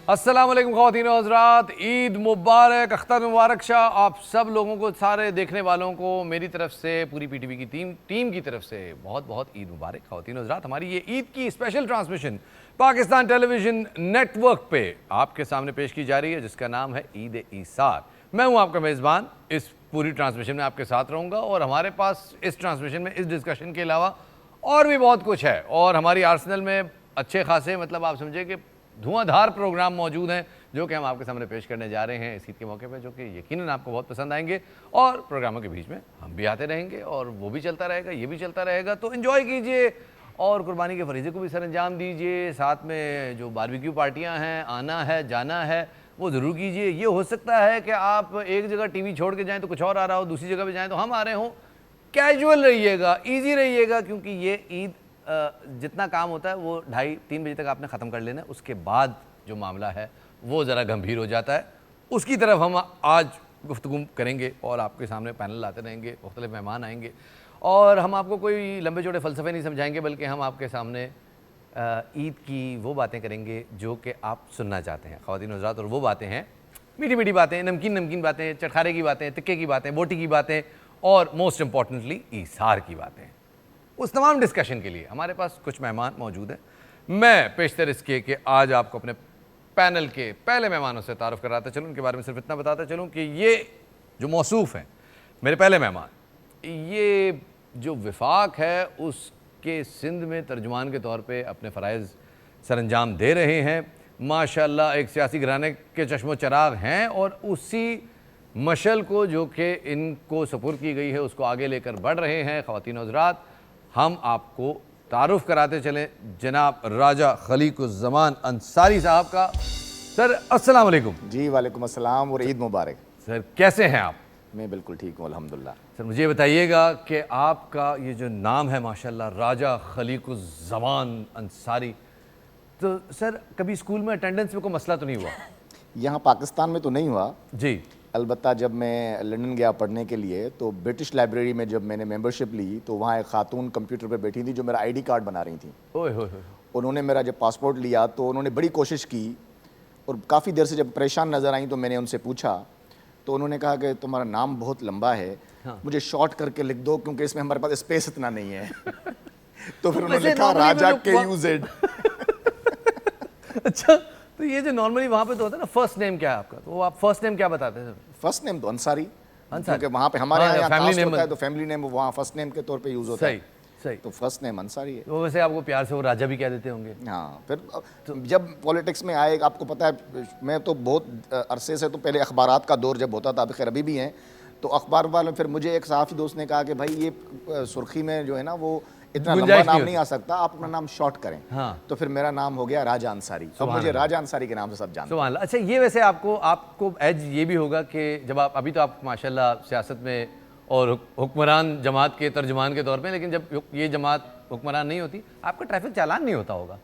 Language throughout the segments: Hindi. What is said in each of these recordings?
अस्सलाम वालेकुम ख़वातीन और हज़रात, ईद मुबारक, अख्तर मुबारक शाह। आप सब लोगों को, सारे देखने वालों को मेरी तरफ से, पूरी पीटीवी की टीम की तरफ से बहुत बहुत ईद मुबारक। ख़वातीन और हज़रात, हमारी ये ईद की special transmission Pakistan television network पे आपके सामने पेश की जा रही है, जिसका नाम है ईद ईसार। मैं हूँ आपका मेज़बान, इस पूरी ट्रांसमिशन में आपके साथ रहूँगा और हमारे पास इस ट्रांसमिशन में, इस डिस्कशन के अलावा और भी बहुत कुछ है। और हमारी आर्सेनल में अच्छे खासे, मतलब आप समझे कि धुआंधार प्रोग्राम मौजूद हैं जो कि हम आपके सामने पेश करने जा रहे हैं इस ईद के मौके पर, जो कि यकीनन आपको बहुत पसंद आएंगे। और प्रोग्रामों के बीच में हम भी आते रहेंगे और वो भी चलता रहेगा, ये भी चलता रहेगा, तो एंजॉय कीजिए और कुर्बानी के फरीज़े को भी सरअंजाम दीजिए। साथ में जो बारबेक्यू पार्टियां हैं, आना है जाना है, वो ज़रूर कीजिए। ये हो सकता है कि आप एक जगह टीवी छोड़ के जाएँ तो कुछ और आ रहा हो, दूसरी जगह पर जाएँ तो हम आ रहे हों। कैजुअल रहिएगा, ईजी रहिएगा, क्योंकि ये ईद जितना काम होता है वो 2:30-3 बजे तक आपने ख़त्म कर लेना है। उसके बाद जो मामला है वो ज़रा गंभीर हो जाता है। उसकी तरफ हम आज गुफ्तगू करेंगे और आपके सामने पैनल लाते रहेंगे, मुख्तलिफ मेहमान आएंगे और हम आपको कोई लंबे चौड़े फ़लसफ़े नहीं समझाएंगे, बल्कि हम आपके सामने ईद की वो बातें करेंगे जो कि आप सुनना चाहते हैं ख़वातीन और हज़रात। और वो बातें हैं मीठी मीठी बातें, नमकीन बातें, चटखारे की बातें, तिक्के की बातें, बोटी की बातें और मोस्ट इम्पॉर्टेंटली ईसार की बातें। उस तमाम डिस्कशन के लिए हमारे पास कुछ मेहमान मौजूद हैं। मैं पेशतर इसके कि आज आपको अपने पैनल के पहले मेहमानों से तारुफ कराता चलूँ। उनके बारे में सिर्फ इतना बताता चलूँ कि ये जो मौसूफ़ हैं मेरे पहले मेहमान, ये जो विफाक है उसके सिंध में तर्जुमान के तौर पे अपने फ़राइज़ सरअंजाम दे रहे हैं। माशाअल्लाह एक सियासी घराने के चश्मो चराग हैं और उसी मशल को जो कि इनको सपुर्द की गई है उसको आगे लेकर बढ़ रहे हैं। ख़वातीन और हज़रात, हम आपको तारुफ़ कराते चलें जनाब राजा खलीकुज़्ज़मान अंसारी साहब का। सर अस्सलाम वालेकुम। जी वालेकुम अस्सलाम और ईद मुबारक। सर कैसे हैं आप? मैं बिल्कुल ठीक हूँ अल्हम्दुलिल्लाह। सर मुझे बताइएगा कि आपका ये जो नाम है माशाल्लाह, राजा खलीकुज़्ज़मान अंसारी, तो सर कभी स्कूल में अटेंडेंस में कोई मसला तो नहीं हुआ? यहाँ पाकिस्तान में तो नहीं हुआ जी। अलबत्ता जब मैं लंदन गया पढ़ने के लिए तो ब्रिटिश लाइब्रेरी में जब मैंने मेंबरशिप ली तो वहाँ एक खातून कंप्यूटर पे बैठी थी जो मेरा आईडी कार्ड बना रही थी। ओए होए। उन्होंने मेरा जब पासपोर्ट लिया तो उन्होंने बड़ी कोशिश की और काफ़ी देर से जब परेशान नज़र आई तो मैंने उनसे पूछा तो उन्होंने कहा कि तुम्हारा नाम बहुत लंबा है, हाँ। मुझे शॉर्ट करके लिख दो क्योंकि इसमें हमारे पास स्पेस इतना नहीं है। तो फिर उन्होंने लिखा राजा KUZ। अच्छा, तो ये जो नॉर्मली वहाँ पे तो होता है ना, फर्स्ट नेम क्या है आपका, तो आप फर्स्ट नेम क्या बताते हैं? फर्स्ट नेम तो अंसारी, क्योंकि वहाँ पे हमारे यहाँ फैमिली नेम होता है तो फैमिली नेम वहाँ फर्स्ट नेम के तौर पे यूज़ होता है। सही। तो फर्स्ट नेम अंसारी है। तो वैसे आपको प्यार से वो राजा भी कह देते होंगे? हाँ, फिर तो जब पॉलिटिक्स में आए, आपको पता है मैं तो बहुत अरसे से, तो पहले अखबारात का दौर जब होता था, खैर अभी भी हैं, तो अखबार वाले फिर मुझे एक सहाफ़ी दोस्त ने कहा कि भाई ये सुर्खी में जो है ना वो इतना लंबा नाम नहीं आ सकता, आप अपना नाम शॉर्ट करें। हाँ। तो फिर मेरा नाम हो गया राजा अंसारी। अब मुझे राजा अंसारी के नाम से सब जानते हैं। अच्छा, ये वैसे आपको एज ये भी होगा कि जब आप अभी तो आप माशाल्लाह सियासत में और हुक्मरान जमात के तर्जुमान के तौर पे, लेकिन जब ये जमात हुक्मरान नहीं होती आपका ट्रैफिक चालान नहीं होता होगा,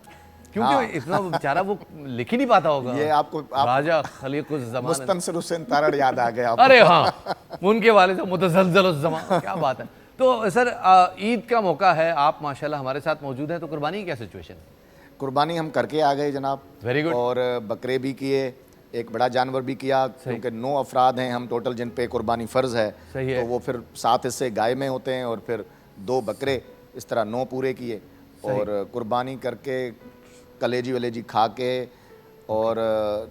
क्योंकि हाँ। इतना बेचारा वो लिख ही नहीं पाता होगा। ये आपको राजा खलीकुज़्ज़मान मुस्तनसिर हुसैन तारड़ याद आ गया। अरे हाँ, उनके वाले से मुतज़लज़लुज़्ज़मान, क्या बात है। तो सर ईद का मौका है, आप माशाल्लाह हमारे साथ मौजूद हैं, तो कुर्बानी की क्या सिचुएशन है? कुर्बानी हम करके आ गए जनाब। Very good. और बकरे भी किए, एक बड़ा जानवर भी किया, क्योंकि 9 अफराद हैं हम टोटल जिन पे कुर्बानी फ़र्ज़ है। सही है। तो वो फिर 7 हिस्से गाय में होते हैं और फिर 2 बकरे, इस तरह 9 पूरे किए और कुर्बानी करके कलेजी वलेजी खा के और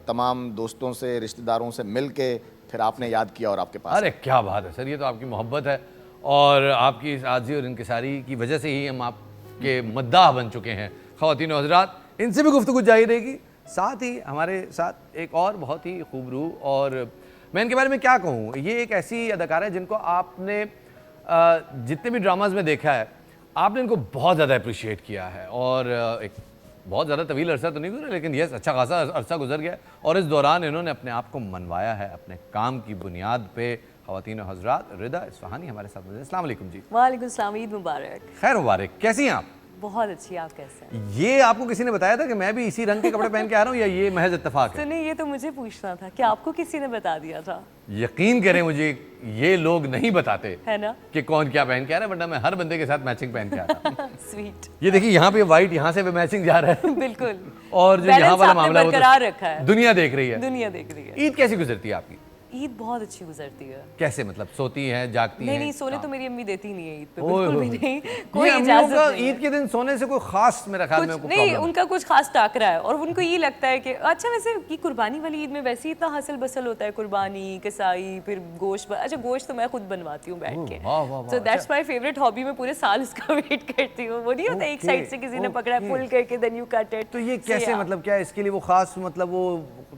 तमाम दोस्तों से रिश्तेदारों से मिल के फिर आपने याद किया और आपके पास। अरे क्या बात है सर, ये तो आपकी मोहब्बत है और आपकी इस आज़ी और इनकिसारी की वजह से ही हम आपके मद्दाह बन चुके हैं। ख़वातीन और हज़रात, इनसे भी गुफ्तगू जारी रहेगी। साथ ही हमारे साथ एक और बहुत ही खूबरू, और मैं इनके बारे में क्या कहूँ, ये एक ऐसी अदाकारा है जिनको आपने जितने भी ड्रामाज़ में देखा है आपने इनको बहुत ज़्यादा अप्रिशिएट किया है और एक बहुत ज़्यादा तवील अरसा तो नहीं गुजरा, लेकिन यस अच्छा खासा अरसा गुजर गया और इस दौरान इन्होंने अपने आप को मनवाया है अपने काम की बुनियाद पे। ख़वातीन और हज़रात, रिदा इस्फ़हानी हमारे साथ मौजूद हैं। अस्सलाम वालेकुम जी। वालेकुम सलाम, ईद मुबारक। खैर मुबारक, कैसी हैं आप? बहुत अच्छी। आप कैसे हैं? ये आपको किसी ने बताया था कि मैं भी इसी रंग के कपड़े पहन के आ रहा हूँ, या ये महज इत्तेफाक है? सुनिए, ये तो मुझे पूछना था कि आपको किसी ने बता दिया था? यकीन करें मुझे, ये लोग नहीं बताते है ना? कि कौन क्या पहन के आ रहा है, वरना मैं हर बंदे के साथ मैचिंग पहन के आता हूँ। स्वीट। ये देखिए, यहाँ पे व्हाइट, यहाँ से भी मैचिंग जा रहा है। बिल्कुल। और जो यहाँ वाला मामला, वो बरकरार तो रखा है। दुनिया देख रही है। दुनिया देख रही है। ईद कैसी गुजरती है आपकी? ईद बहुत अच्छी गुजरती है। कैसे, मतलब सोती हैं, जागती हैं? नहीं, सोने तो मेरी अम्मी देती नहीं है ईद पे, ओए बिल्कुल भी होए। नहीं। ये कोई अम्मियों इजाजत का नहीं है। ईद के दिन सोने से कोई खास, मेरा ख्याल में, कुछ कोई नहीं, प्रॉब्लम है। उनका कुछ खास टाकरा है और उनको ये लगता है कि अच्छा, वैसे ये कुर्बानी वाली ईद में वैसे ही इतना हसल बसल होता है, कुर्बानी, कसाई, फिर गोश्त। अच्छा, गोश्त तो मैं खुद बनवाती हूँ बैठ के, वाह, वाह, वाह, तो दैट्स माय फेवरेट हॉबी। मैं पूरे साल उसका वेट करती हूँ। वो नहीं होता एक साइड से किसी ने पकड़ा है, पुल करके, देन यू कट इट। तो ये कैसे, मतलब क्या इसके लिए वो खास, मतलब वो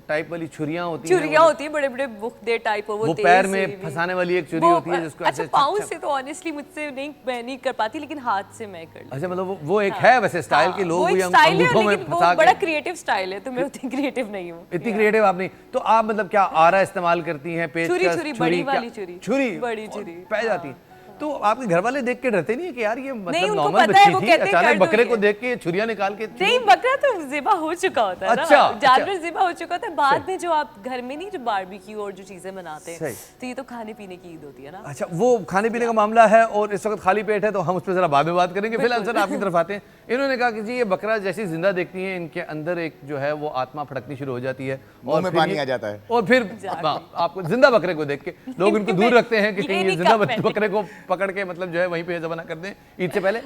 टाइप वाली छुरियां होती हैं? छुरियां होती है, बड़े बड़े बुखदे टाइप, और वो तेज पैर से में भी। फंसाने वाली एक छुरी वो- होती है जिसको अच्छा, ऐसे पाँव से तो ऑनेस्टली मुझसे मैं नहीं कर पाती, लेकिन हाथ से मैं कर लेती हूँ। अच्छा, मतलब वो एक है वैसे स्टाइल के लोग, वो भी एक हम स्टाइल है, अंगूठों में लेकिन वो फंसा बड़ा के। क्रिएटिव स्टाइल है, तो मैं उतनी क्रिएटिव नहीं हूँ। इतनी क्रिएटिव आप नहीं, तो आप मतलब क्या आरा इस्तेमाल करती हैं, पेचकस, छुरी, बड़ी क्या? वाली छुरी। बड़ी और छुरी। पै जाती है। तो आपके घर वाले देख के डरते नहीं है कि यार ये नहीं, मतलब उनको नॉर्मल पता है, बच्ची वो थी, कहते हैं, अचानक कर दो बकरे ये। को देख के छुरियां निकाल के? नहीं, बकरा तो ज़िबा हो चुका होता है अच्छा, ना, जानवर ज़िबा हो चुका होता है। बाद में जो आप घर में नहीं, जो बारबेक्यू और जो चीजें बनाते हैं, सही। तो ये तो खाने पीने की ईद होती है ना। अच्छा, वो खाने पीने का मामला है और इस वक्त खाली पेट है, तो हम उस पर जरा बाद में बात करेंगे। फिलहाल सर आपकी तरफ आते हैं। इन्होंने कहा कि जी ये बकरा जैसी जिंदा देखती हैं, इनके अंदर एक जो है वो आत्मा फड़कनी शुरू हो जाती है, मुंह में फिर पानी ये- आ जाता है। और फिर आपको जिंदा बकरे को देख के लोग इनको दूर रखते हैं कि ये कहीं ये नहीं जिंदा कहा मैंने। बकरे को पकड़ के मतलब जो है वहीं पे जमाना कर दें ईद से पहले,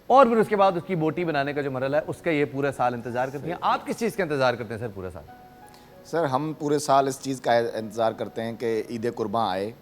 और फिर उसके बाद उसकी बोटी बनाने का जो मरहला है उसका ये पूरा साल इंतजार करती हैं। आप किस चीज़ का इंतजार करते हैं सर पूरा साल? सर, हम पूरे साल इस चीज़ का इंतज़ार करते हैं कि ईद कुर्बान आए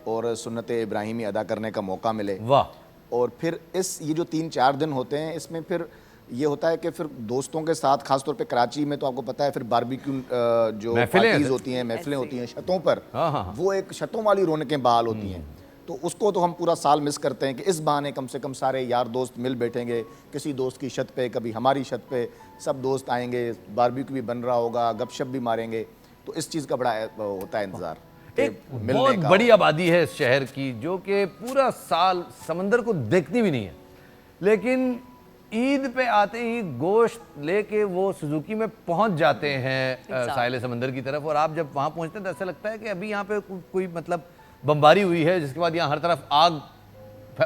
और सुन्नत इब्राहिमी अदा करने का मौका मिले। वाह। और फिर ये जो 3-4 दिन होते हैं, इसमें फिर ये होता है कि फिर दोस्तों के साथ, खासतौर पे कराची में तो आपको पता है, फिर बारबेक्यू जो महफिलें पार्टीज हैं। होती हैं, महफिलें होती हैं छतों पर, हाँ, हाँ, हाँ। वो एक छतों वाली रौनकें बहाल होती हैं। तो उसको तो हम पूरा साल मिस करते हैं कि इस बहाने कम से कम सारे यार दोस्त मिल बैठेंगे किसी दोस्त की छत पे, कभी हमारी छत पे, सब दोस्त आएंगे, बारबेक्यू भी बन रहा होगा, गपशप भी मारेंगे। तो इस चीज़ का बड़ा होता है इंतज़ार। एक बहुत बड़ी आबादी है इस शहर की जो कि पूरा साल समंदर को देखती भी नहीं है, लेकिन ईद पे आते ही गोश्त लेके वो सुजुकी में पहुंच जाते हैं साहिल समंदर की तरफ। और आप जब वहाँ पहुँचते हैं तो ऐसा लगता है कि अभी यहाँ पे कोई मतलब बमबारी हुई है, जिसके बाद यहाँ हर तरफ आग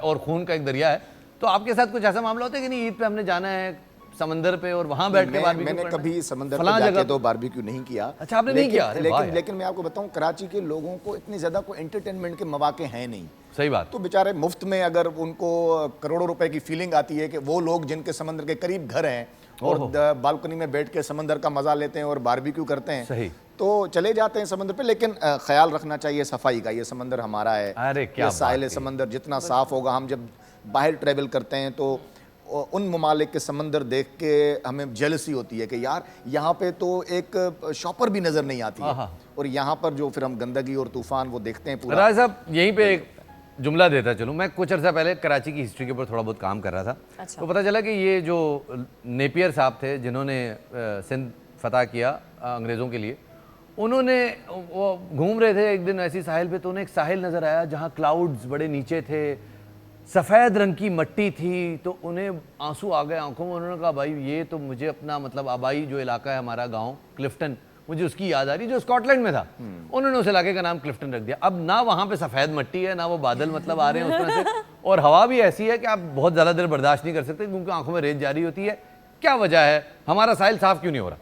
और खून का एक दरिया है। तो आपके साथ कुछ ऐसा मामला होता है कि नहीं ईद पे हमने जाना है समंदर पे और वहाँ बैठ के बारबेक्यू मैंने करना है? कभी समंदर फलां पे जाके जगह तो बारबेक्यू नहीं किया। अच्छा, आपने नहीं किया? अरे वाह यार। लेकिन मैं आपको बताऊं, कराची के लोगों को इतनी ज़्यादा कोई एंटरटेनमेंट के मौके हैं नहीं। सही बात। तो बेचारे मुफ्त में, अगर उनको करोड़ों रुपए की फीलिंग आती है कि वो लोग जिनके समंदर के करीब घर हैं और बालकनी में बैठ के समंदर का मजा लेते हैं और बारबेक्यू करते हैं, सही, तो चले जाते हैं समंदर पे। लेकिन ख्याल रखना चाहिए सफाई का। ये समंदर हमारा है। अरे क्या ये साहिल समंदर जितना साफ होगा, हम जब बाहर ट्रेवल करते हैं तो उन ममालिक के समंदर देख के हमें जेलसी होती है कि यार यहाँ पे तो एक शॉपर भी नजर नहीं आती है, और यहाँ पर जो फिर हम गंदगी और तूफान वो देखते हैं पूरा। राज साहब, यहीं पे एक जुमला देता चलूँ। मैं कुछ अर्सा पहले कराची की हिस्ट्री के ऊपर थोड़ा बहुत काम कर रहा था। अच्छा। तो पता चला कि ये जो नेपियर साहब थे जिन्होंने सिंध फतह किया अंग्रेज़ों के लिए, उन्होंने वो घूम रहे थे एक दिन ऐसी साहिल पे, तो उन्हें एक साहिल नज़र आया जहाँ क्लाउड्स बड़े नीचे थे, सफ़ेद रंग की मट्टी थी। तो उन्हें आंसू आ गए आंखों में। उन्होंने कहा भाई ये तो मुझे अपना मतलब आबाई जो इलाका है हमारा गाँव क्लिफ्टन, मुझे उसकी याद आ रही जो स्कॉटलैंड में था। उन्होंने उस इलाके का नाम क्लिफ्टन रख दिया। अब ना वहाँ पे सफ़ेद मट्टी है, ना वो बादल मतलब आ रहे हैं उस तरह से, और हवा भी ऐसी है कि आप बहुत ज़्यादा देर बर्दाश्त नहीं कर सकते क्योंकि आंखों में रेत जारी होती है। क्या वजह है, हमारा साहिल साफ क्यों नहीं हो रहा?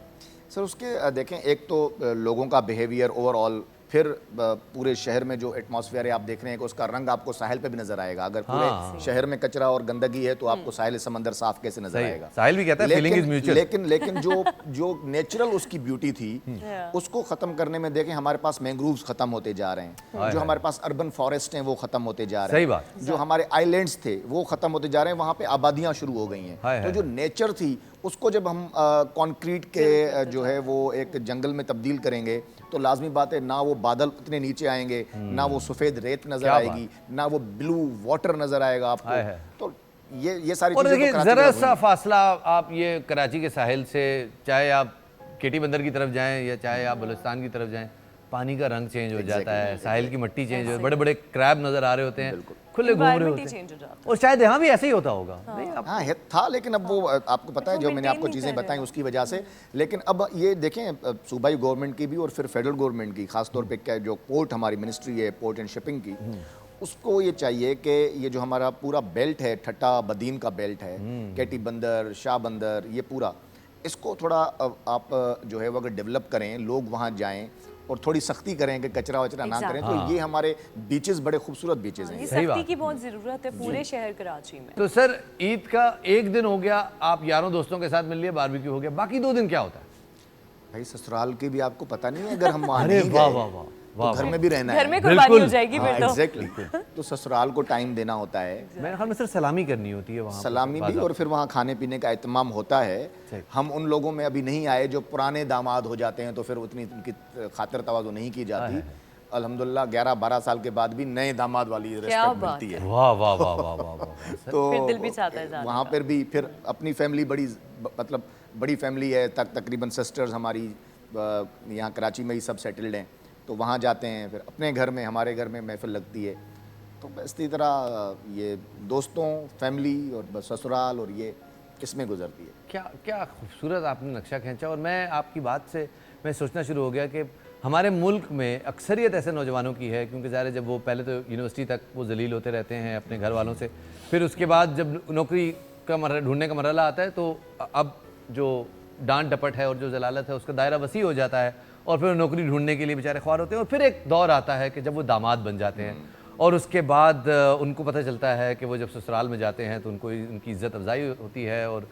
सर, उसके देखें, एक तो लोगों का बिहेवियर ओवरऑल, फिर पूरे शहर में जो एटमॉस्फेयर है आप देख रहे हैं कि उसका रंग आपको साहिल पे भी नजर आएगा। अगर पूरे शहर में कचरा और गंदगी है तो आपको साहिल समंदर साफ कैसे नजर आएगा? साहिल भी कहता है फीलिंग इज म्यूचुअल। लेकिन जो नेचुरल उसकी ब्यूटी थी, उसको खत्म करने में देखें हमारे पास मैंग्रोव्स खत्म होते जा रहे हैं, जो हमारे पास अर्बन फॉरेस्ट हैं वो खत्म होते जा रहे हैं। सही बात। जो हमारे आइलैंड्स थे वो खत्म होते जा रहे हैं, वहाँ पे आबादियाँ शुरू हो गई हैं। तो जो नेचर थी उसको जब हम कंक्रीट के जो है वो एक जंगल में तब्दील करेंगे तो लाजमी बात है ना वो बादल इतने नीचे आएंगे, ना वो सफ़ेद रेत नजर आएगी, ना वो ब्लू वाटर नजर आएगा आपको। तो ये सारी और चीजें देखिए जरा सा फासला आप ये कराची के साहिल से, चाहे आप केटी बंदर की तरफ जाएं या चाहे आप बलूचिस्तान की तरफ जाएं, पानी का रंग चेंज हो जाता है, साहिल की मिट्टी चेंज हो, बड़े बड़े क्रैब नजर आ रहे होते हैं, खुले घूम रहे Environment ही होते change हो जाता हैं। और शायद यहाँ भी ऐसे ही होता होगा। नहीं, हाँ है था, लेकिन अब वो आपको पता है जो मैंने आपको maintain चीज़ें नहीं कर बताई उसकी वजह से। लेकिन अब ये देखें सूबाई गवर्नमेंट की भी और फिर फेडरल गवर्नमेंट की, खासतौर पे क्या जो पोर्ट हमारी मिनिस्ट्री है पोर्ट एंड शिपिंग की, उसको ये चाहिए कि ये जो हमारा पूरा बेल्ट है, ठट्टा बदीन का बेल्ट है, केटी बंदर, शाह बंदर, ये पूरा, इसको थोड़ा आप जो है वो अगर डेवलप करें, लोग वहाँ जाएं और थोड़ी सख्ती करें कि कचरा वचरा ना करें, तो ये हमारे बीचेस बड़े खूबसूरत बीचेस हैं। ये सही सख्ती बात। की बहुत ज़रूरत है पूरे शहर कराची में। तो सर ईद का एक दिन हो गया, आप यारों दोस्तों के साथ मिल लिए, बारबेक्यू हो गया, बाकी 2 दिन क्या होता है? भाई ससुराल की भी आपको पता नहीं है, अगर हम वहाँ अरे नहीं वाह गए वाह वाह तो वाह, घर में भी रहना घर है। में कुर्बानी हो बिल्कुल। जाएगी फिर तो। एग्जैक्टली। तो ससुराल को टाइम देना होता है, मेरे ख्याल में सर सलामी करनी होती है वहाँ, सलामी भी, और फिर वहाँ खाने पीने का इत्माम होता है। हम उन लोगों में अभी नहीं आए जो पुराने दामाद हो जाते हैं, तो फिर उतनी उनकी खातिर तवाज़ो नहीं की जाती। अल्हम्दुलिल्लाह 11-12 साल के बाद भी नए दामाद वाली रिस्पेक्ट बात मिलती है। वाह वाह वाह वाह वाह वाह। तो फिर दिल भी चाहता है जाने वहाँ पर भी फिर अपनी फैमिली बड़ी, मतलब बड़ी फैमिली है, तकरीबन सिस्टर्स हमारी यहाँ कराची में ही सब सेटल्ड हैं, तो वहाँ जाते हैं। फिर अपने घर में, हमारे घर में महफिल लगती है। तो बस इसी तरह ये दोस्तों, फैमिली और बस ससुराल और ये इसमें गुजरती है। क्या क्या खूबसूरत आपने नक्शा खींचा। और मैं आपकी बात से मैं सोचना शुरू हो गया कि हमारे मुल्क में अक्सरियत ऐसे नौजवानों की है, क्योंकि ज़ाहिर है जब वो पहले तो यूनिवर्सिटी तक वो जलील होते रहते हैं अपने घर वालों से, फिर उसके बाद जब नौकरी का ढूंढने का मरहला आता है, तो अब जो डांट डपट है और जो जलालत है उसका दायरा वसी हो जाता है, और फिर नौकरी ढूंढने के लिए बेचारे ख्वार होते हैं। और फिर एक दौर आता है कि जब वो दामाद बन जाते हैं, और उसके बाद उनको पता चलता है कि वो जब ससुराल में जाते हैं तो उनको उनकी इज़्ज़त अफजाई होती है, और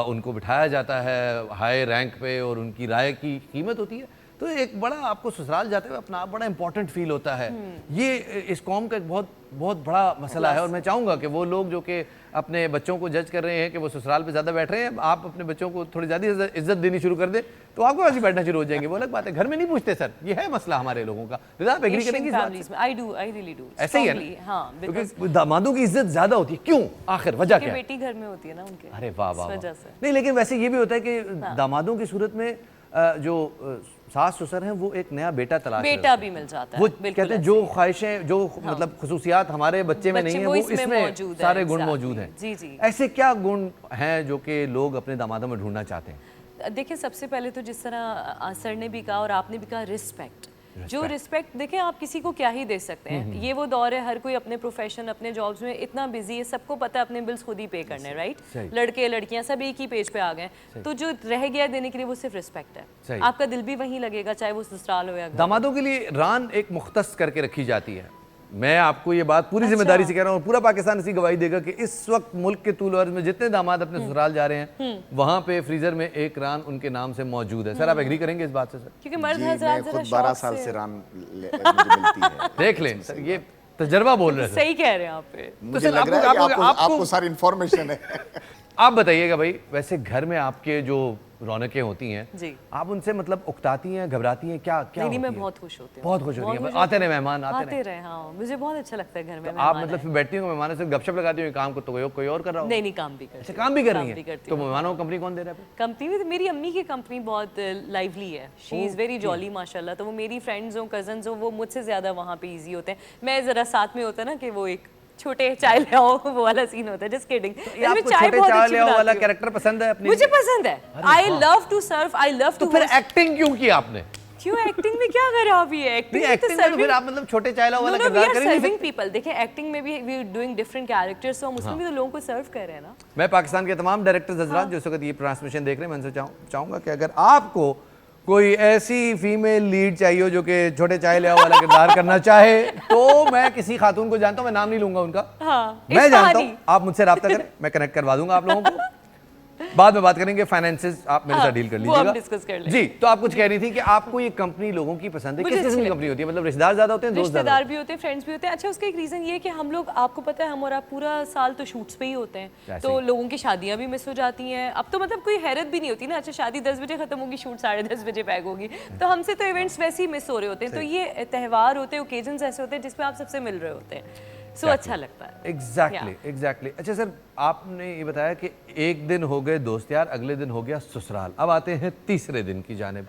उनको बिठाया जाता है हाई रैंक पे, और उनकी राय की कीमत होती है। तो एक बड़ा आपको ससुराल जाते हुए अपना आप बड़ा इंपॉर्टेंट फील होता है। ये इस कौम का एक बहुत बहुत बड़ा मसला है। और मैं चाहूँगा कि वो लोग जो कि अपने बच्चों को जज कर रहे हैं कि वो ससुराल पे ज़्यादा बैठ रहे हैं, आप अपने बच्चों को थोड़ी ज़्यादा इज्जत देनी शुरू कर दे, तो आपको ऐसे बैठना शुरू हो जाएंगे। वो अलग बात है, घर में नहीं पूछते सर, ये है मसला हमारे लोगों का। रिज़ा आप एग्री करेंगे इस बात से? I really do. ऐसे ही है Strongly, ना? हाँ, because क्योंकि दामादों की इज्जत ज़्यादा होती है, क्यों आखिर वजह क्या है? बेटी घर में होती है ना उनके। अरे वाह वाह इस वजह वाह। से। नहीं, लेकिन वैसे ये भी होता है कि दामादों की सूरत में जो सास ससुर हैं वो एक नया बेटा तलाश रहे बेटा भी मिल जाता है। वो बिल्कुल कहते हैं ऐसे जो ही है। ख्वाहिशें, जो मतलब खुसूसियात हमारे बच्चे में बच्चे नहीं है, वो वो इसमें इसमें मौजूद है, सारे गुण exactly। मौजूद हैं। जी, जी। ऐसे क्या गुण हैं जो कि लोग अपने दामादों में ढूंढना चाहते हैं? देखिए सबसे पहले तो जिस तरह सर ने भी कहा और आपने भी कहा, रिस्पेक्ट। जो रिस्पेक्ट देखें आप किसी को क्या ही दे सकते हैं। ये वो दौर है, हर कोई अपने प्रोफेशन, अपने जॉब्स में इतना बिजी है, सबको पता है अपने बिल्स खुद ही पे करने, राइट। लड़के लड़कियां सब एक ही पेज पे आ गए, तो जो रह गया देने के लिए वो सिर्फ रिस्पेक्ट है। आपका दिल भी वहीं लगेगा, चाहे वो ससुराल हो या घर। दामादों के लिए रान एक मुख्तस करके रखी जाती है। मैं आपको ये बात पूरी जिम्मेदारी से कह रहा हूँ, और पूरा पाकिस्तान इसकी गवाही देगा कि इस वक्त मुल्क के तूल अर्ज में जितने दामाद अपने ससुराल जा रहे हैं, वहाँ पे फ्रीजर में एक रान उनके नाम से मौजूद है। सर आप एग्री करेंगे इस बात से? सर क्योंकि मर्द जी, हज़रात मैं जरा खुद 12 शौक साल से से रान मुझे मिलती है। देख लें सर, ये तजर्बा बोल रहे हैं सर। सही कह रहे हैं आप पे। मुझे सर, लग रहा है कि आपको आपको सारी इंफॉर्मेशन है। आप बताइएगा भाई, वैसे घर में आपके जो रौनकें होती हैं, जी। आप उनसे मतलब उकताती हैं, घबराती हैं, क्या क्या नहीं, मैं होती है? बहुत खुश होती हूँ। बहुत खुश होती हैं, खुश आते रहे मेहमान, आते रहे। हाँ, मुझे बहुत अच्छा लगता है घर में आप मेहमान मतलब आए। फिर बैठती हूँ मेहमानों से गपशप लगाती हूँ, काम को तो कोई और कर रहा हो? नहीं नहीं, काम भी करती अच्छा, हूँ। काम भी कर रही भी हैं, करती तो हूँ। मेहमानों को कंपनी कौन दे रहा है? कंपनी में मेरी अम्मी की कंपनी बहुत लाइवली है। शी इज़ वेरी जॉली माशाल्लाह। तो वो मेरी फ्रेंड्स हो, कजन्स हो, वो मुझसे ज़्यादा वहाँ पे ईजी होते हैं। मैं ज़रा साथ में होता है ना कि वो एक छोटे चाय ले आओ, वो वाला सीन होता है। Just kidding. आपको छोटे चाय ले आओ वाला कैरेक्टर पसंद है अपनी? मुझे पसंद है। I love to serve, I love to too. फिर एक्टिंग क्यों की आपने? क्यों एक्टिंग में क्या करा आप? ये एक्टिंग एक्टिंग में तो फिर आप मतलब छोटे चाय लाओ वाला वी किरदार आर कर ही नहीं सर्विंग सकते। पीपल। देखिए एक्टिंग में भी we are doing different characters, तो हम उसमें भी तो लोगों को सर्व कर रहे हैं ना। मैं पाकिस्तान के तमाम डायरेक्टर्स हजरात जो इस वक्त ये ट्रांसमिशन देख रहे हैं, मैं उनसे चाहूंगा कि अगर आपको कोई ऐसी फीमेल लीड चाहिए हो जो कि छोटे चाय ले आओ वाला किरदार करना चाहे, तो मैं किसी खातून को जानता हूँ, मैं नाम नहीं लूंगा उनका। हाँ, मैं जानता हूँ, आप मुझसे रब्ता करें, मैं कनेक्ट करवा दूंगा आप लोगों को। बाद में बात करेंगे, फाइनेंसेस आप मेरे साथ डील कर वो हम लीजिएगा। डिस्कस कर लेंगे। जी, तो आप कुछ कह रही थी कि आपको ये कंपनी लोगों की पसंद है। मुझे किस किस्म की अच्छी कंपनी होती है? मतलब रिश्तेदार ज्यादा होते हैं, दोस्त ज्यादा रिश्तेदार भी होते हैं, फ्रेंड्स भी होते हैं। अच्छा, उसका एक रीज़न ये है कि हम लोग, आपको पता है, हम और आप पूरा साल तो शूट्स पे ही होते हैं, ऐसे तो ही। लोगों की शादियां भी मिस हो जाती हैं। अब तो मतलब कोई हैरत भी नहीं होती ना। अच्छा, शादी 10 बजे खत्म होगी, शूट 10:30 बजे बैग होगी, तो हमसे तो इवेंट्स वैसे ही मिस हो रहे होते हैं। तो ये त्यौहार होते हैं, ओकेजन्स ऐसे होते हैं जिसपे आप सबसे मिल रहे होते हैं। सो अच्छा लगता है। एग्जैक्टली। अच्छा सर, आपने ये बताया कि एक दिन हो गए दोस्त यार, अगले दिन हो गया ससुराल, अब आते हैं तीसरे दिन की जानिब।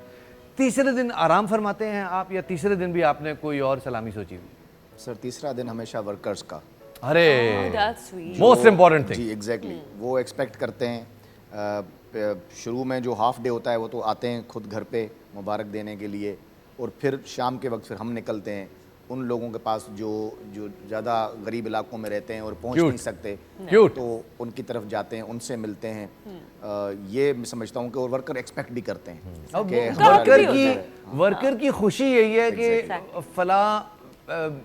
तीसरे दिन आराम फरमाते हैं आप, या तीसरे दिन भी आपने कोई और सलामी सोची हुई? सर तीसरा दिन हमेशा वर्कर्स का, अरे that's sweet. Most important thing. जी एग्जैक्टली वो एक्सपेक्ट करते हैं। शुरू में जो हाफ डे होता है वो तो आते हैं खुद घर पे मुबारक देने के लिए, और फिर शाम के वक्त फिर हम निकलते हैं उन लोगों के पास जो जो ज़्यादा गरीब इलाकों में रहते हैं और पहुंच Cute. नहीं सकते, Cute. तो उनकी तरफ जाते हैं, उनसे मिलते हैं। ये मैं समझता हूँ कि और वर्कर एक्सपेक्ट भी करते हैं अब कि उनका हमारा हक भी होता है। वर्कर की खुशी यही है कि Exactly. फला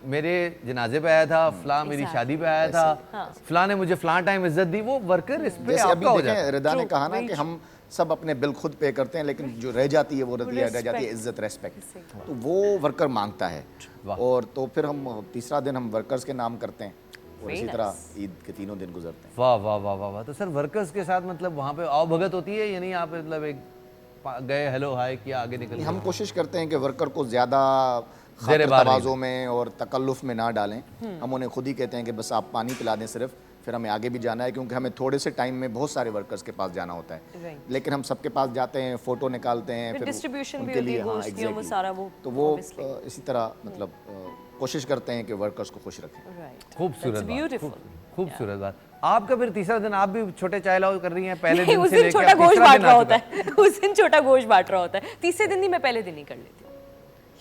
मेरे जनाजे पे आया था, फला मेरी शादी पे आया था, फला ने मुझे फला टाइम इज्जत दी, वो वर्कर इस पे जैसे अभी आपका हो जाता है। देखें रिदा ने True, कहा ना very कि हम सब अपने बिल खुद पे करते हैं, लेकिन जो रह जाती है वो रह जाती है इज्जत, रेस्पेक्ट, तो वो वर्कर मांगता है। और तो फिर हम तीसरा दिन हम वर्कर्स के नाम करते हैं और इसी तरह ईद के तीनों दिन गुजरते हैं। वाह वाह वाह वाह वाह। तो सर वर्कर्स के साथ मतलब वहाँ पे आओ भगत होती है या नहीं? आप मतलब एक गए हेलो हाय किया आगे निकल गए? हम कोशिश करते हैं कि वर्कर को ज़्यादा ज़ेरे बार तवाज़ो में और तकल्लुफ़ में ना डालें। हम उन्हें खुद ही कहते हैं कि बस आप पानी पिला दें सिर्फ, फिर हमें आगे भी जाना है, क्योंकि हमें थोड़े से टाइम में बहुत सारे वर्कर्स के पास जाना होता है। Right. लेकिन हम सबके पास जाते हैं, फ़ोटो निकालते हैं, फिर distribution भी उनके होती है लिए गोश्त की और वो सारा वो तो वो obviously. इसी तरह मतलब कोशिश करते हैं कि वर्कर्स को खुश रखें। राइट। खूबसूरत बात, ब्यूटीफुल। खूबसूरत बात। आपका फिर तीसरा दिन आप भी छोटे चाय लाओ कर रही हैं पहले नहीं, दिन उस से दिन लेकर छोटा अब गोश्त तीसरा बांट दिन रहा आ होता चुका है। उस दिन छोटा गोश्त बांट रहा होता है। तीसरे दिन नहीं, मैं पहले दिन ही कर लेती हूँ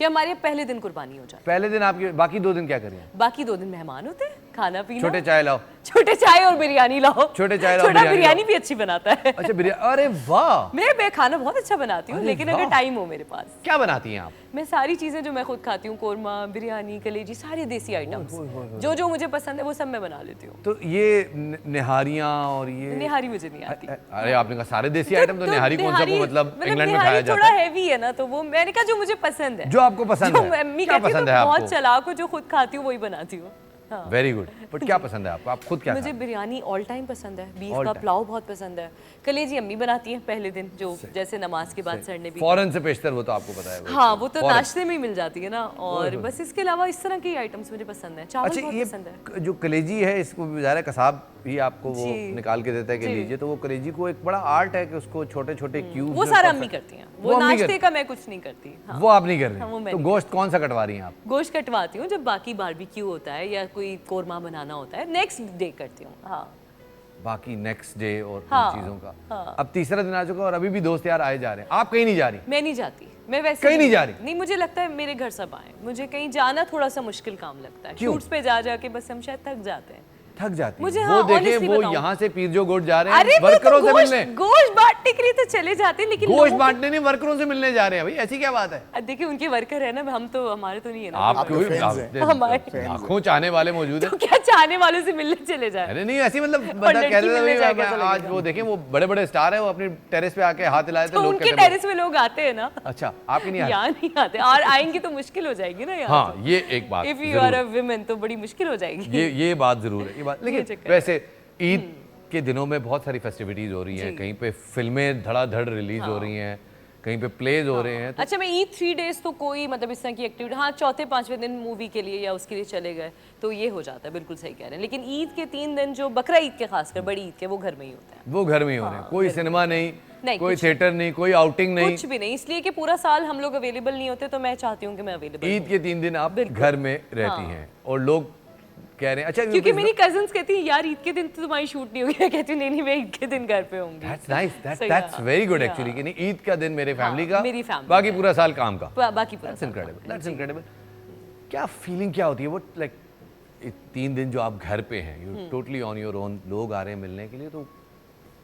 कि हमारे पहले दिन कुर्बानी हो जाए। पहले दिन आपके बाकी 2 दिन क्या करिए? बाकी 2 दिन मेहमान होते हैं, खाना पीना। छोटे चाय लाओ। छोटे चाय और बिरयानी लाओ। छोटे चाय लाओ, छोटा बिरयानी बिरयानी लाओ। भी अच्छी बनाता है। अच्छा बिरयानी, अरे वाह, मैं खाना बहुत अच्छा बनाती हूँ, अरे लेकिन वाह। अगर टाइम हो मेरे पास। क्या बनाती हैं आप? मैं सारी चीज़ें जो मैं खुद खाती हूँ, कोरमा, बिरयानी, कलेजी, सारे देसी आइटम्स जो जो मुझे पसंद है वो सब मैं बना लेती हूँ। तो ये निहारियाँ और ये निहारी मुझे नहीं आती। अरे आपने कहा सारे देसी आइटम, तो निहारी कौन सा को मतलब इंग्लैंड में खाया जाता थोड़ा है? हैवी है ना, तो वो मैंने कहा जो मुझे पसंद है, जो आपको पसंद जो है, मम्मी क्या कहती है पसंद तो है बहुत आपको? चलाक हूँ, जो खुद खाती हूँ वही बनाती हूँ। हाँ। Very good. बट क्या पसंद है आपको? आप खुद क्या मुझे खाते हैं? बिरयानी ऑल टाइम पसंद है, बीफ All का time. पुलाव बहुत पसंद है, कलेजी अम्मी बनाती हैं पहले दिन, जो जैसे नमाज के बाद सर ने भी। फॉरेन से पेशतर वो तो आपको पता है हाँ, वो तो Foreign. नाश्ते में ही मिल जाती है ना, और बस इसके अलावा इस तरह के आइटम्स मुझे पसंद है। चावल अच्छा बहुत ये पसंद है। जो कलेजी है, इसको ज़ाहिर है कसाब ही आपको वो जी। निकाल के देता है कि लीजिए, तो वो कलेजी को एक बड़ा आर्ट है कि उसको छोटे छोटे क्यूब, वो सारा अम्मी करती हैं, वो अम्मी नाश्ते करती- का मैं कुछ नहीं करती। हाँ। वो आप नहीं कर हाँ, वो रही? मैं तो नहीं गोश्त कौन सा कटवा रही हैं आप? गोश्त कटवाती हूँ जब बाकी बारबेक्यू होता है या कोई कोरमा बनाना होता है, नेक्स्ट डे करती हूँ। हाँ बाकी नेक्स्ट डे और उन हाँ, चीज़ों का। हाँ। अब तीसरा दिन आ चुका और अभी भी दोस्त यार आए जा रहे हैं, आप कहीं नहीं जा रही? मैं नहीं जाती, मैं वैसे कहीं नहीं जा रही? नहीं, मुझे लगता है मेरे घर सब आए, मुझे कहीं जाना थोड़ा सा मुश्किल काम लगता है। क्यों? शूट्स पे जा जाके बस हम शायद थक जाते हैं। थक जाती मुझे हैं। हाँ, वो देखे honestly वो बताऊं। यहाँ से पीरजो गोट जा रहे अरे हैं वो तो वर्करों से गोश्त मिलने। गोश्त बांटने के लिए तो चले जाते हैं, लेकिन गोश्त लोगों बांटने नहीं, वर्करों से मिलने जा रहे हैं भाई, ऐसी क्या बात है? के- देखिए उनके वर्कर है ना, हम तो, हमारे तो नहीं है ना। आप आपके क्यों fans हैं। हमारे- लाखों चाहने वाले मौजूद हैं। तो क्या चाहने वालों से मिलने चले जाए? अरे नहीं ऐसी मतलब बंदा लड़की कह रहा मिलने था जाए भाई, कैसा मैं आज लगेगा? वो देखें वो बड़े बड़े स्टार है, वो अपनी टेरेस पे आके हाथ हिलाए थे, तो लोग उनके कहते हैं टेरेस में लोग आते हैं ना, अच्छा आपके नहीं आते? यहाँ नहीं आते, और आएंगे तो मुश्किल हो जाएगी ना यहाँ। हाँ ये एक बात इफ यू आर अ जरूर। वुमेन तो बड़ी मुश्किल हो जाएगी। ये बात जरूर है, ये बात। ये लेकिन चक्कर वैसे ईद के दिनों में बहुत सारी फेस्टिविटीज हो रही हैं, जी। कहीं पे फिल्में धड़ाधड़ रिलीज हो रही हैं, कहीं पे प्लेज हो रहे हैं, तो अच्छा, मैं ईद 3 डेज तो कोई मतलब इस तरह की एक्टिविटी, हाँ चौथे पांचवें दिन मूवी के लिए या उसके लिए चले गए तो ये हो जाता है, बिल्कुल सही कह रहे हैं। लेकिन ईद के 3 दिन जो बकरा ईद के, खासकर बड़ी ईद के, वो घर में ही होता है। वो घर में ही हो रहे हैं। कोई सिनेमा नहीं, नहीं, कोई कुछ थिएटर नहीं, कोई आउटिंग नहीं। कुछ भी नहीं, इसलिए कि पूरा साल हम लोग अवेलेबल नहीं होते, तो मैं चाहती हूँ कि मैं अवेलेबल ईद के 3 दिन आप घर में रहती हैं और लोग कह रहे हैं अच्छा क्योंकि मेरी कजिन्स कहती हैं यार ईद के दिन तो तुम्हारी शूट नहीं होगी, मैं कहती हूँ नहीं नहीं, मैं ईद के दिन घर पे होंगी। दैट्स नाइस, सही दैट्स है। Very good Yeah. एक्चुअली कि नहीं ईद का दिन मेरे फैमिली का, मेरी family बाकी का। पूरा साल काम का। बाकी पूरा दैट्स साल। Incredible, that's incredible. क्या फीलिंग क्या होती है वो, लाइक 3 दिन जो आप घर पे हैं, you totally on your own, लोग आ रहे हैं मिलने के लिए, तो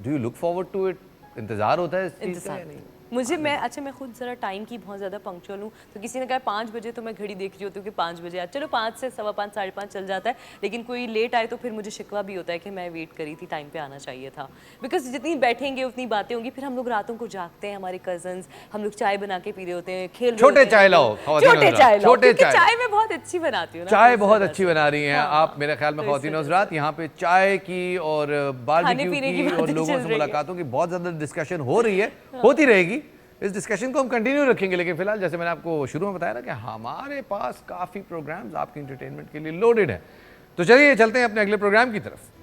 do you look forward to it? इंतजार होता है इस चीज़ का इंतजार या नहीं? मुझे, मैं अच्छा मैं खुद ज़रा टाइम की बहुत ज़्यादा पंक्चुअल हूँ, तो किसी ने कहा 5 बजे, तो मैं घड़ी देख रही होती हूँ कि 5 बजे, चलो 5 से 5:15 5:30 चल जाता है, लेकिन कोई लेट आए तो फिर मुझे शिकवा भी होता है कि मैं वेट करी थी, टाइम पे आना चाहिए था। बिकॉज जितनी बैठेंगे उतनी बातें होंगी, फिर हम लोग रातों को जागते हैं, हमारे कजन्स, हम लोग चाय बना के पी रहे होते हैं, खेल रहे छोटे होते हैं। चाय लाओ, ख़वातीन छोटे हज़रात, चाय लाओ, छोटे क्योंकि चाय। चाय मैं बहुत अच्छी बनाती हूँ ना, चाय तो इस बहुत वजह अच्छी से। बना रही हैं हाँ, आप, मेरे ख्याल में तो इस ख़वातीन वजह हज़रात यहाँ पे चाय की और बारबेक्यू खाने-पीने की की और बातें लोगों चल से रही है। मुलाकातों की बहुत ज़्यादा डिस्कशन हो रही है, होती रहेगी। इस डिस्कशन को हम कंटिन्यू रखेंगे, लेकिन फिलहाल जैसे मैंने आपको शुरू में बताया ना कि हमारे पास काफ़ी प्रोग्राम्स आपके इंटरटेनमेंट के लिए लोडेड हैं। तो चलिए चलते हैं अपने अगले प्रोग्राम की तरफ।